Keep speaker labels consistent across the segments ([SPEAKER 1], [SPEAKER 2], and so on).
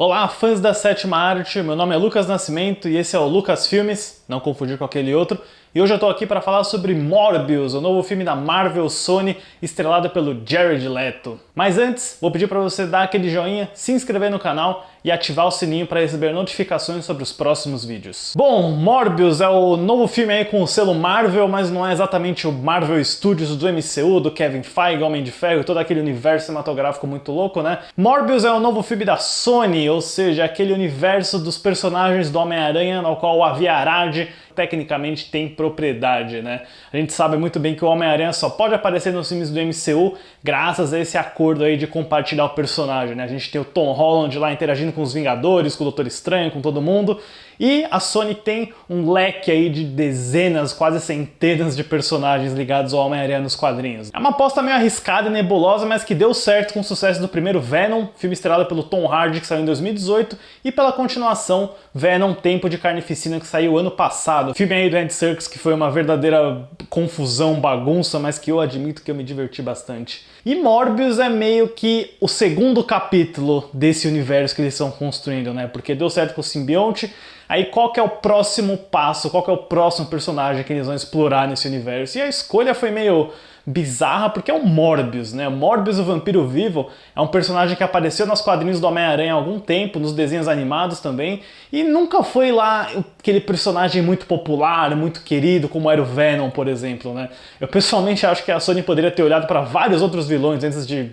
[SPEAKER 1] Olá, fãs da sétima arte, meu nome é Lucas Nascimento e esse é o Lucas Filmes, não confundir com aquele outro. E hoje eu tô aqui para falar sobre Morbius, o novo filme da Marvel Sony, estrelado pelo Jared Leto. Mas antes, vou pedir para você dar aquele joinha, se inscrever no canal e ativar o sininho para receber notificações sobre os próximos vídeos. Bom, Morbius é o novo filme aí com o selo Marvel, mas não é exatamente o Marvel Studios do MCU, do Kevin Feige, Homem de Ferro, todo aquele universo cinematográfico muito louco, né? Morbius é o novo filme da Sony, ou seja, aquele universo dos personagens do Homem-Aranha no qual o Avi Arad tecnicamente tem propriedade, né? A gente sabe muito bem que o Homem-Aranha só pode aparecer nos filmes do MCU graças a esse acordo aí de compartilhar o personagem, né? A gente tem o Tom Holland lá interagindo com os Vingadores, com o Doutor Estranho, com todo mundo, e a Sony tem um leque aí de dezenas, quase centenas de personagens ligados ao Homem-Aranha nos quadrinhos. É uma aposta meio arriscada e nebulosa, mas que deu certo com o sucesso do primeiro Venom, filme estrelado pelo Tom Hardy, que saiu em 2018, e pela continuação Venom Tempo de Carnificina, que saiu ano passado. Filme aí do Andy Serkis, que foi uma verdadeira confusão, bagunça, mas que eu admito que eu me diverti bastante. E Morbius é meio que o segundo capítulo desse universo que eles estão construindo, né? Porque deu certo com o simbionte, aí qual que é o próximo passo, qual que é o próximo personagem que eles vão explorar nesse universo? E a escolha foi meio bizarra porque é o Morbius, né? O Morbius, o Vampiro Vivo, é um personagem que apareceu nos quadrinhos do Homem-Aranha há algum tempo, nos desenhos animados também, e nunca foi lá aquele personagem muito popular, muito querido, como era o Venom, por exemplo, né? Eu pessoalmente acho que a Sony poderia ter olhado para vários outros vilões antes de,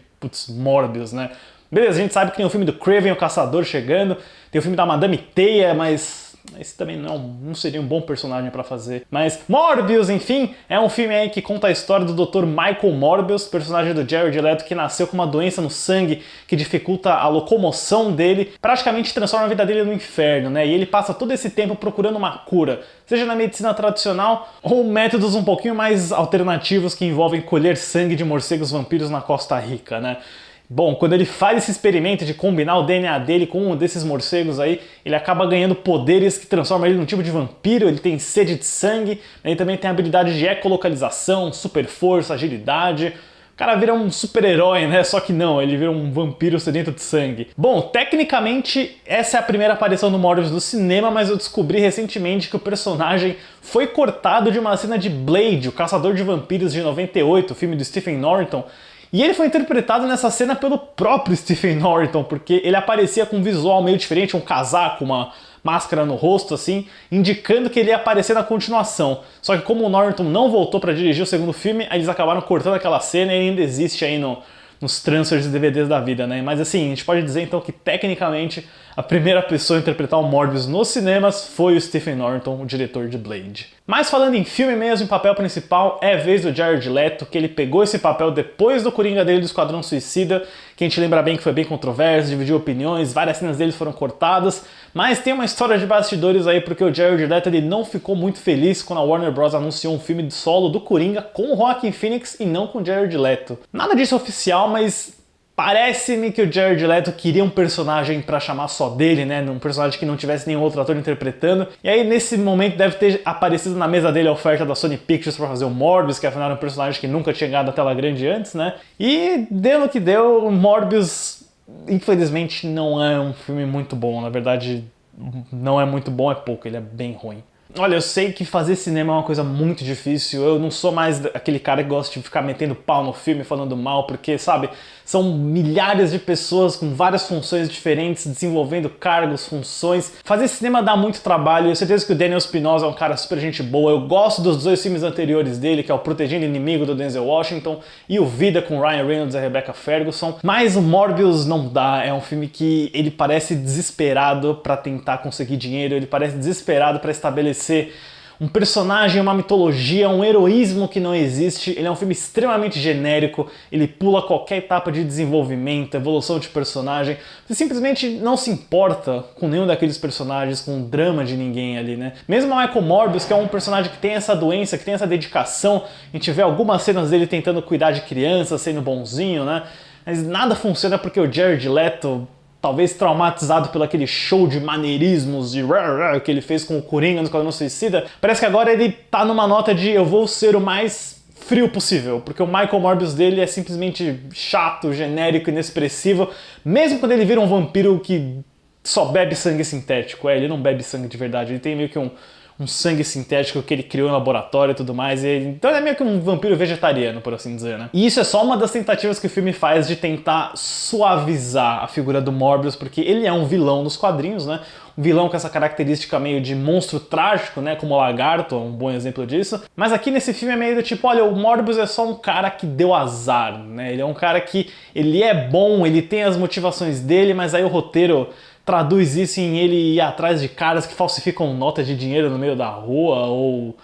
[SPEAKER 1] Morbius, né? Beleza, a gente sabe que tem o filme do Kraven, o Caçador, chegando, tem o filme da Madame Teia, mas esse também não seria um bom personagem pra fazer. Mas Morbius, enfim, é um filme aí que conta a história do Dr. Michael Morbius, personagem do Jared Leto, que nasceu com uma doença no sangue que dificulta a locomoção dele, praticamente transforma a vida dele no inferno, né? E ele passa todo esse tempo procurando uma cura, seja na medicina tradicional ou métodos um pouquinho mais alternativos que envolvem colher sangue de morcegos vampiros na Costa Rica, né? Bom, quando ele faz esse experimento de combinar o DNA dele com um desses morcegos aí, ele acaba ganhando poderes que transformam ele num tipo de vampiro, ele tem sede de sangue, ele também tem habilidade de ecolocalização, super força, agilidade. O cara vira um super-herói, né? Só que não, ele vira um vampiro sedento de sangue. Bom, tecnicamente, essa é a primeira aparição do Morbius no cinema, mas eu descobri recentemente que o personagem foi cortado de uma cena de Blade, o Caçador de Vampiros de 98, o filme do Stephen Norton. E ele foi interpretado nessa cena pelo próprio Stephen Norton, porque ele aparecia com um visual meio diferente, um casaco, uma máscara no rosto, assim, indicando que ele ia aparecer na continuação. Só que como o Norton não voltou para dirigir o segundo filme, eles acabaram cortando aquela cena e ainda existe aí nos transfers de DVDs da vida, né? Mas assim, a gente pode dizer então que tecnicamente a primeira pessoa a interpretar o Morbius nos cinemas foi o Stephen Norton, o diretor de Blade. Mas falando em filme mesmo, em papel principal, é a vez do Jared Leto, que ele pegou esse papel depois do Coringa dele do Esquadrão Suicida, que a gente lembra bem que foi bem controverso, dividiu opiniões, várias cenas dele foram cortadas, mas tem uma história de bastidores aí porque o Jared Leto ele não ficou muito feliz quando a Warner Bros. Anunciou um filme de solo do Coringa com o Joaquin Phoenix e não com o Jared Leto. Nada disso é oficial, mas parece-me que o Jared Leto queria um personagem pra chamar só dele, né? Um personagem que não tivesse nenhum outro ator interpretando. E aí, nesse momento, deve ter aparecido na mesa dele a oferta da Sony Pictures pra fazer o Morbius, que afinal era um personagem que nunca tinha chegado à tela grande antes, né? E deu no que deu, o Morbius, infelizmente, não é um filme muito bom. Na verdade, não é muito bom, é pouco, ele é bem ruim. Olha, eu sei que fazer cinema é uma coisa muito difícil, eu não sou mais aquele cara que gosta de ficar metendo pau no filme, falando mal, porque, sabe, são milhares de pessoas com várias funções diferentes, desenvolvendo cargos, funções. Fazer cinema dá muito trabalho, eu tenho certeza que o Daniel Espinosa é um cara super gente boa, eu gosto dos dois filmes anteriores dele, que é o Protegendo o Inimigo, do Denzel Washington, e o Vida, com Ryan Reynolds e a Rebecca Ferguson, mas o Morbius não dá, é um filme que ele parece desesperado pra tentar conseguir dinheiro, ele parece desesperado pra estabelecer um personagem, uma mitologia, um heroísmo que não existe. Ele é um filme extremamente genérico, ele pula qualquer etapa de desenvolvimento, evolução de personagem. Você simplesmente não se importa com nenhum daqueles personagens, com o drama de ninguém ali, né? Mesmo o Michael Morbius, que é um personagem que tem essa doença, que tem essa dedicação, a gente vê algumas cenas dele tentando cuidar de crianças, sendo bonzinho, né? Mas nada funciona porque o Jared Leto, talvez traumatizado pelo aquele show de maneirismos de que ele fez com o Coringa no Esquadrão Suicida, parece que agora ele tá numa nota de eu vou ser o mais frio possível, porque o Michael Morbius dele é simplesmente chato, genérico, inexpressivo, mesmo quando ele vira um vampiro que só bebe sangue sintético. Ele não bebe sangue de verdade, ele tem meio que um sangue sintético que ele criou em laboratório e tudo mais. Então ele é meio que um vampiro vegetariano, por assim dizer, né? E isso é só uma das tentativas que o filme faz de tentar suavizar a figura do Morbius, porque ele é um vilão nos quadrinhos, né? Um vilão com essa característica meio de monstro trágico, né? Como o Lagarto, é um bom exemplo disso. Mas aqui nesse filme é meio do tipo, olha, o Morbius é só um cara que deu azar, né? Ele é um cara que ele é bom, ele tem as motivações dele, mas aí o roteiro traduz isso em ele ir atrás de caras que falsificam notas de dinheiro no meio da rua, ou...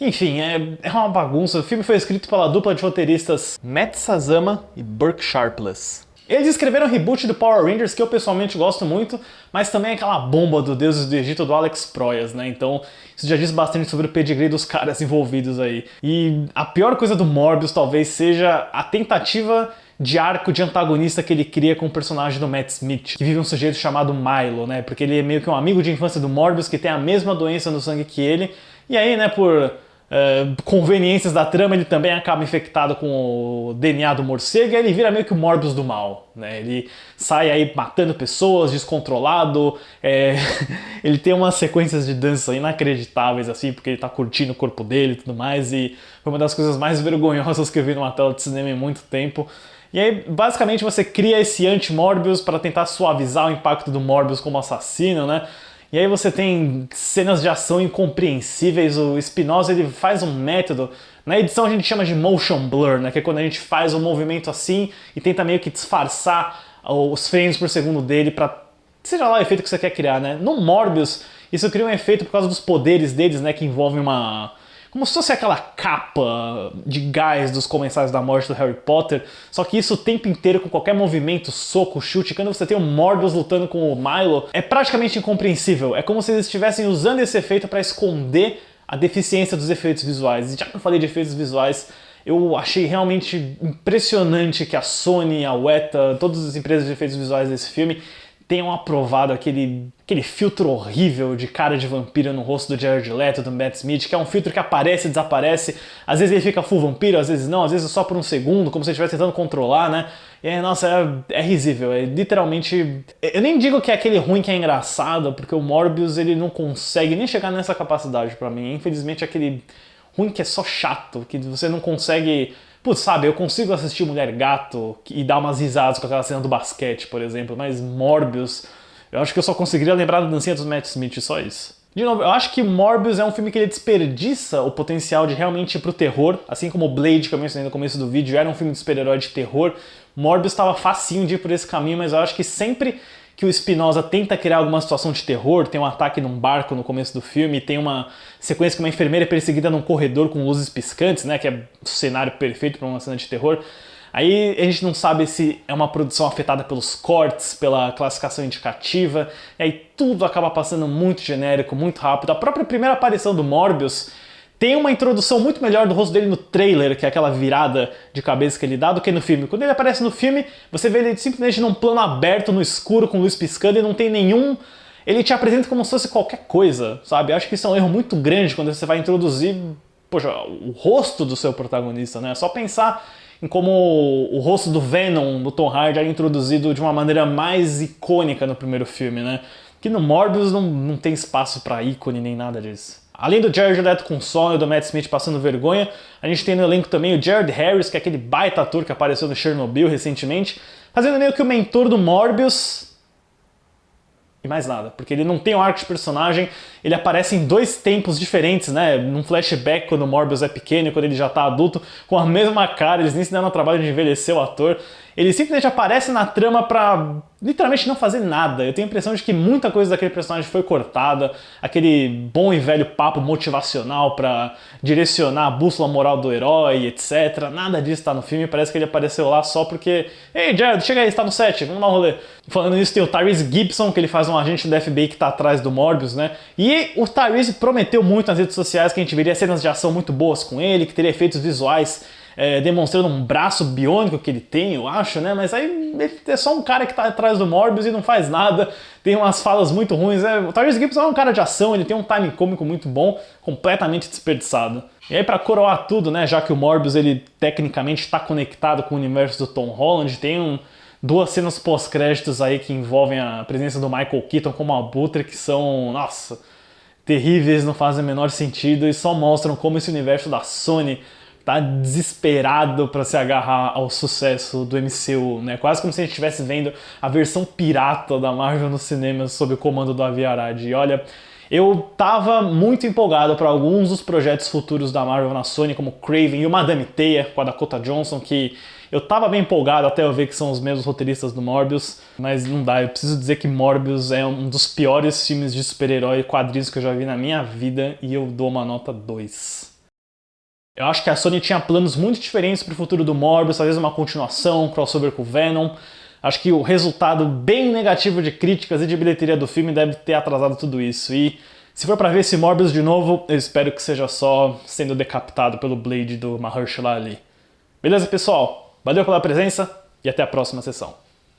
[SPEAKER 1] Enfim, é uma bagunça. O filme foi escrito pela dupla de roteiristas Matt Sazama e Burke Sharpless. Eles escreveram o reboot do Power Rangers, que eu pessoalmente gosto muito, mas também aquela bomba do Deuses do Egito do Alex Proyas, né? Então isso já diz bastante sobre o pedigree dos caras envolvidos aí. E a pior coisa do Morbius talvez seja a tentativa de arco de antagonista que ele cria com o personagem do Matt Smith, que vive um sujeito chamado Milo, né? Porque ele é meio que um amigo de infância do Morbius, que tem a mesma doença no sangue que ele, e aí, né, por conveniências da trama, ele também acaba infectado com o DNA do morcego, e aí ele vira meio que o Morbius do mal, né? Ele sai aí matando pessoas, descontrolado, ele tem umas sequências de dança inacreditáveis, assim, porque ele tá curtindo o corpo dele e tudo mais, e foi uma das coisas mais vergonhosas que eu vi numa tela de cinema em muito tempo. E aí, basicamente, você cria esse anti-Morbius para tentar suavizar o impacto do Morbius como assassino, né? E aí você tem cenas de ação incompreensíveis, o Espinosa ele faz um método, na edição a gente chama de motion blur, né? Que é quando a gente faz um movimento assim e tenta meio que disfarçar os frames por segundo dele para seja lá o efeito que você quer criar, né? No Morbius, isso cria um efeito por causa dos poderes deles, né? Que envolve como se fosse aquela capa de gás dos Comensais da Morte do Harry Potter, só que isso o tempo inteiro, com qualquer movimento, soco, chute, quando você tem o Morbius lutando com o Milo, é praticamente incompreensível. É como se eles estivessem usando esse efeito para esconder a deficiência dos efeitos visuais. E já que eu falei de efeitos visuais, eu achei realmente impressionante que a Sony, a Weta, todas as empresas de efeitos visuais desse filme tenham aprovado aquele filtro horrível de cara de vampiro no rosto do Jared Leto, do Matt Smith, que é um filtro que aparece e desaparece, às vezes ele fica full vampiro, às vezes não, às vezes só por um segundo, como se ele estivesse tentando controlar, né? E aí, nossa, é risível, é literalmente... Eu nem digo que é aquele ruim que é engraçado, porque o Morbius ele não consegue nem chegar nessa capacidade pra mim, infelizmente é aquele ruim que é só chato, que você não consegue... Putz, sabe, eu consigo assistir Mulher Gato e dar umas risadas com aquela cena do basquete, por exemplo, mas Morbius, eu acho que eu só conseguiria lembrar da dancinha dos Matt Smith, só isso. De novo, eu acho que Morbius é um filme que ele desperdiça o potencial de realmente ir pro terror, assim como Blade, que eu mencionei no começo do vídeo, era um filme de super-herói de terror. Morbius estava facinho de ir por esse caminho, mas eu acho que sempre que o Espinosa tenta criar alguma situação de terror, tem um ataque num barco no começo do filme, tem uma sequência que uma enfermeira é perseguida num corredor com luzes piscantes, né, que é o cenário perfeito para uma cena de terror. Aí a gente não sabe se é uma produção afetada pelos cortes, pela classificação indicativa, e aí tudo acaba passando muito genérico, muito rápido. A própria primeira aparição do Morbius tem uma introdução muito melhor do rosto dele no trailer, que é aquela virada de cabeça que ele dá, do que no filme. Quando ele aparece no filme, você vê ele simplesmente num plano aberto, no escuro, com luz piscando, e não tem nenhum... Ele te apresenta como se fosse qualquer coisa, sabe? Eu acho que isso é um erro muito grande quando você vai introduzir, poxa, o rosto do seu protagonista, né? É só pensar em como o rosto do Venom, do Tom Hardy, era introduzido de uma maneira mais icônica no primeiro filme, né? Que no Morbius não tem espaço pra ícone nem nada disso. Além do Jared Leto com sono e do Matt Smith passando vergonha, a gente tem no elenco também o Jared Harris, que é aquele baita ator que apareceu no Chernobyl recentemente, fazendo meio que o mentor do Morbius e mais nada, porque ele não tem um arco de personagem, ele aparece em dois tempos diferentes, né? Num flashback quando o Morbius é pequeno e quando ele já tá adulto, com a mesma cara, eles nem se deram o trabalho de envelhecer o ator. Ele simplesmente aparece na trama pra literalmente não fazer nada. Eu tenho a impressão de que muita coisa daquele personagem foi cortada, aquele bom e velho papo motivacional pra direcionar a bússola moral do herói, etc. Nada disso tá no filme, parece que ele apareceu lá só porque... Ei, Jared, chega aí, você tá no set, vamos dar um rolê. Falando nisso, tem o Tyrese Gibson, que ele faz um agente do FBI que tá atrás do Morbius, né? E o Tyrese prometeu muito nas redes sociais que a gente veria cenas de ação muito boas com ele, que teria efeitos visuais demonstrando um braço biônico que ele tem, eu acho, né? Mas aí ele é só um cara que tá atrás do Morbius e não faz nada, tem umas falas muito ruins. O Tyrese Gibson é um cara de ação, ele tem um timing cômico muito bom, completamente desperdiçado. E aí pra coroar tudo, né, já que o Morbius ele tecnicamente está conectado com o universo do Tom Holland, tem duas cenas pós-créditos aí que envolvem a presença do Michael Keaton como Abutre, que são, nossa, terríveis, não fazem o menor sentido e só mostram como esse universo da Sony tá desesperado para se agarrar ao sucesso do MCU, né? Quase como se a gente estivesse vendo a versão pirata da Marvel nos cinemas sob o comando do Avi Arad. E olha, eu tava muito empolgado para alguns dos projetos futuros da Marvel na Sony, como Kraven e o Madame Teia, com a Dakota Johnson, que eu tava bem empolgado até eu ver que são os mesmos roteiristas do Morbius, mas não dá, eu preciso dizer que Morbius é um dos piores filmes de super-herói quadrinhos que eu já vi na minha vida e eu dou uma nota 2. Eu acho que a Sony tinha planos muito diferentes para o futuro do Morbius, talvez uma continuação, um crossover com o Venom. Acho que o resultado bem negativo de críticas e de bilheteria do filme deve ter atrasado tudo isso. E se for para ver esse Morbius de novo, eu espero que seja só sendo decapitado pelo Blade do Mahershala Ali. Beleza, pessoal? Valeu pela presença e até a próxima sessão.